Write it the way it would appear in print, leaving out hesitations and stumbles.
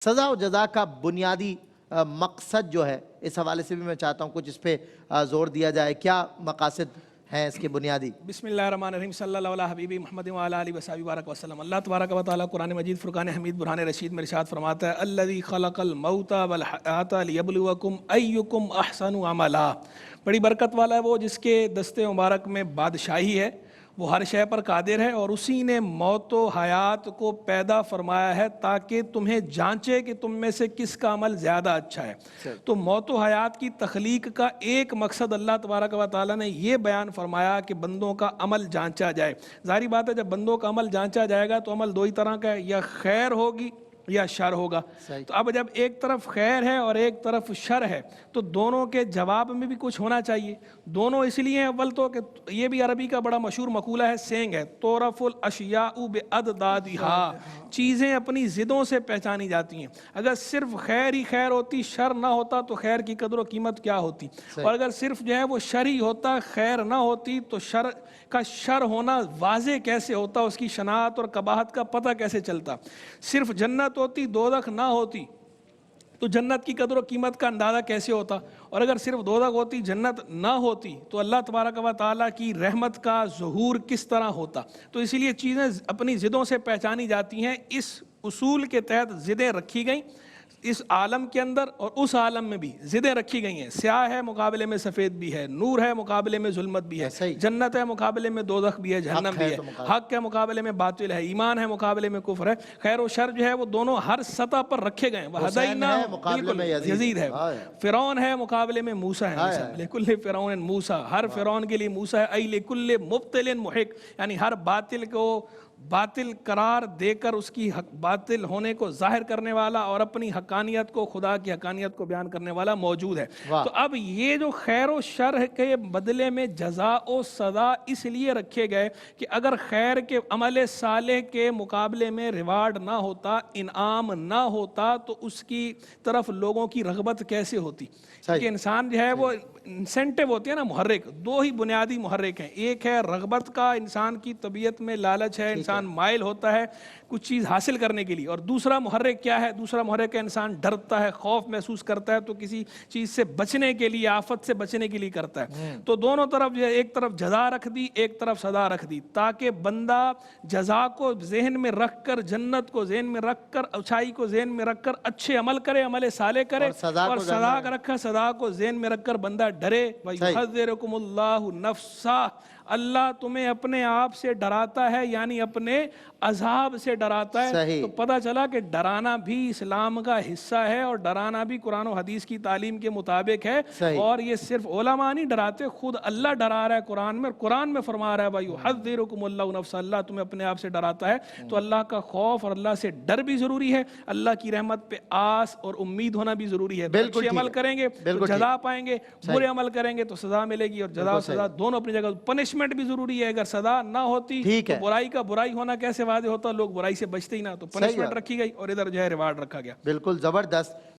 سزا و جزا کا بنیادی مقصد جو ہے، اس حوالے سے بھی میں چاہتا ہوں کچھ اس پہ زور دیا جائے. کیا مقاصد ہیں اس کے بنیادی؟ بسم اللہ الرحمن الرحیم. صلی اللہ علیہ حبیبی محمد وعلی آلہ وصحبہ بارک وسلم. اللہ تبارک و تعالیٰ قرآن مجید فرقان حمید برہان رشید میں ارشاد فرماتا ہے الذی خلق الموت والحیات لیبلوکم ایکم احسن عملا. بڑی برکت والا ہے وہ جس کے دست مبارک میں بادشاہی ہے، وہ ہر شے پر قادر ہے، اور اسی نے موت و حیات کو پیدا فرمایا ہے تاکہ تمہیں جانچے کہ تم میں سے کس کا عمل زیادہ اچھا ہے. تو موت و حیات کی تخلیق کا ایک مقصد اللہ تبارک و تعالیٰ نے یہ بیان فرمایا کہ بندوں کا عمل جانچا جائے. ظاہری بات ہے جب بندوں کا عمل جانچا جائے گا تو عمل دو ہی طرح کا ہے، یا خیر ہوگی یا شر ہوگا. تو اب جب ایک طرف خیر ہے اور ایک طرف شر ہے تو دونوں کے جواب میں بھی کچھ ہونا چاہیے. دونوں اس لیے ہیں، اول تو کہ یہ بھی عربی کا بڑا مشہور مقولہ ہے، سینگ ہے، تُعْرَفُ الْأَشْيَاءُ بِأَضْدَادِهَا. چیزیں اپنی ضدوں سے پہچانی جاتی ہیں. اگر صرف خیر ہی خیر ہوتی، شر نہ ہوتا تو خیر کی قدر و قیمت کیا ہوتی؟ اور اگر صرف جو ہے وہ شر ہی ہوتا، خیر نہ ہوتی، تو شر کا شر ہونا واضح کیسے ہوتا، اس کی شناخت اور قباحت کا پتہ کیسے چلتا؟ صرف جنت ہوتی، دوزخ نہ ہوتی تو جنت کی قدر و قیمت کا اندازہ کیسے ہوتا؟ اور اگر صرف دوزخ ہوتی، جنت نہ ہوتی، تو اللہ تبارک و تعالیٰ کی رحمت کا ظہور کس طرح ہوتا؟ تو اسی لیے چیزیں اپنی ضدوں سے پہچانی جاتی ہیں. اس اصول کے تحت ضدیں رکھی گئیں اس عالم کے اندر، اور اس عالم میں بھی ضدیں رکھی گئی ہیں. سیاہ ہے مقابلے میں سفید بھی ہے، نور ہے مقابلے میں ظلمت بھی ہے، جنت ہے مقابلے میں دوزخ بھی ہے، جہنم بھی ہے، حق ہے مقابلے میں باطل ہے، ایمان ہے مقابلے میں کفر ہے. خیر و شر جو ہے وہ دونوں ہر سطح پر رکھے گئے ہیں. وَهَدَيْنَاهُ بالکل یزید ہے. فرعون ہے مقابلے میں موسیٰ ہے. لِكُلِّ فِرْعَوْنٍ موسیٰ، ہر فرعون کے لیے موسیٰ ہے. اَيْ لِكُلِّ مُبْطِلٍ مُحِقٍ، یعنی ہر باطل کو باطل قرار دے کر اس کی باطل ہونے کو ظاہر کرنے والا اور اپنی حقانیت کو، خدا کی حقانیت کو بیان کرنے والا موجود ہے. تو اب یہ جو خیر و شر کے بدلے میں جزا و سزا اس لیے رکھے گئے کہ اگر خیر کے عمل صالح کے مقابلے میں ریوارڈ نہ ہوتا، انعام نہ ہوتا، تو اس کی طرف لوگوں کی رغبت کیسے ہوتی؟ کہ انسان جو ہے وہ انسینٹیو ہوتی ہے نا، محرک. دو ہی بنیادی محرک ہیں. ایک ہے رغبت کا، انسان کی طبیعت میں لالچ ہے، انسان مائل ہوتا ہے کچھ چیز حاصل کرنے کے لیے. اور دوسرا محرک کیا ہے؟ دوسرا محرک ہے انسان ڈرتا ہے، خوف محسوس کرتا ہے تو کسی چیز سے بچنے کے لیے، آفت سے بچنے کے لیے کرتا ہے. تو دونوں طرف جو ہے، ایک طرف جزا رکھ دی، ایک طرف سزا رکھ دی، تاکہ بندہ جزا کو ذہن میں رکھ کر، جنت کو ذہن میں رکھ کر، اچھائی کو ذہن میں رکھ کر اچھے عمل کرے، عمل صالح کرے، اور سزا کا رکھا، سزا کو ذہن میں رکھ کر بندہ ڈرے. وَيُحَذِّرُكُمُ اللَّهُ نَفْسَهُ، اللہ تمہیں اپنے آپ سے ڈراتا ہے، یعنی اپنے عذاب سے ڈراتا ہے. تو پتہ چلا کہ ڈرانا بھی اسلام کا حصہ ہے، اور ڈرانا بھی قرآن و حدیث کی تعلیم کے مطابق ہے. اور یہ صرف علماء نہیں ڈراتے، خود اللہ ڈرا رہا ہے قرآن میں. اور قرآن میں فرما رہا ہے وَيُحَذِّرُكُمُ اللَّهُ نَفْسَهُ، اللہ تمہیں اپنے آپ سے ڈراتا ہے. تو اللہ کا خوف اور اللہ سے ڈر بھی ضروری ہے، اللہ کی رحمت پہ آس اور امید ہونا بھی ضروری ہے. اچھے عمل کریں گے تو جزا پائیں گے، برے عمل کریں گے تو سزا ملے گی. اور جزا و سزا دونوں اپنی جگہ. پنشمنٹ بھی ضروری ہے. اگر سزا نہ ہوتی تو برائی کا برائی ہونا کیسے واضح ہوتا؟ لوگ برائی سے بچتے ہی نہ. تو پنشمنٹ رکھی گئی اور ادھر جو ہے ریوارڈ رکھا گیا. بالکل زبردست.